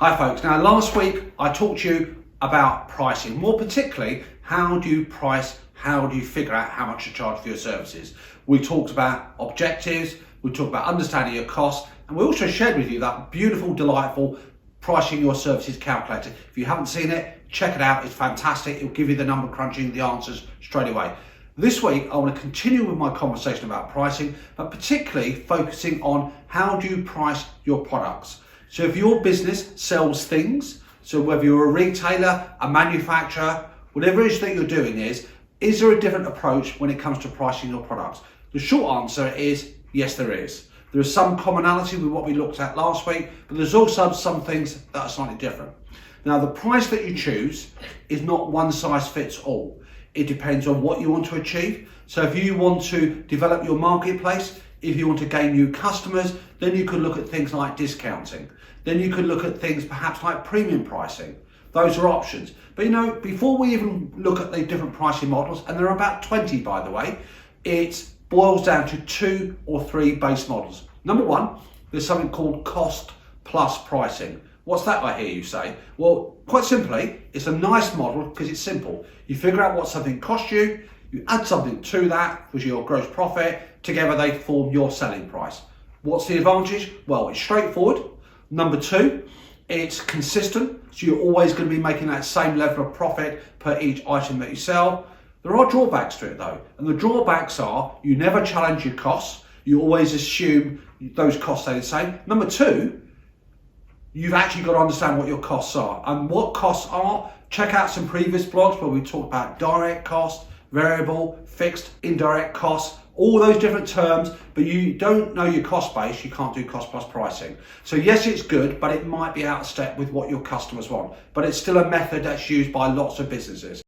Hi folks, now last week I talked to you about pricing, more particularly how do you price, how do you figure out how much to charge for your services. We talked about objectives, we talked about understanding your costs, and we also shared with you that beautiful, delightful pricing your services calculator. If you haven't seen it, check it out, it's fantastic, it'll give you the number crunching, the answers straight away. This week I want to continue with my conversation about pricing, but particularly focusing on how do you price your products. So if your business sells things, so whether you're a retailer, a manufacturer, whatever it is that you're doing is there a different approach when it comes to pricing your products? The short answer is yes, there is. There is some commonality with what we looked at last week, but there's also some things that are slightly different. Now, the price that you choose is not one size fits all. It depends on what you want to achieve. So if you want to develop your marketplace, if you want to gain new customers, then you could look at things like discounting. Then you could look at things perhaps like premium pricing. Those are options. But before we even look at the different pricing models, and there are about 20 by the way, it boils down to 2 or 3 base models. Number one, there's something called cost plus pricing. What's that, I hear you say? Well, quite simply, it's a nice model because it's simple. You figure out what something costs you, you add something to that, which is your gross profit, together they form your selling price. What's the advantage? Well, it's straightforward. Number two, it's consistent, so you're always going to be making that same level of profit per each item that you sell. There are drawbacks to it though, and the drawbacks are you never challenge your costs, you always assume those costs stay the same. Number two, you've actually got to understand what your costs are, and what costs are. Check out some previous blogs where we talk about direct costs, variable, fixed, indirect costs, all those different terms, but you don't know your cost base, you can't do cost plus pricing. So yes, it's good, but it might be out of step with what your customers want. But it's still a method that's used by lots of businesses.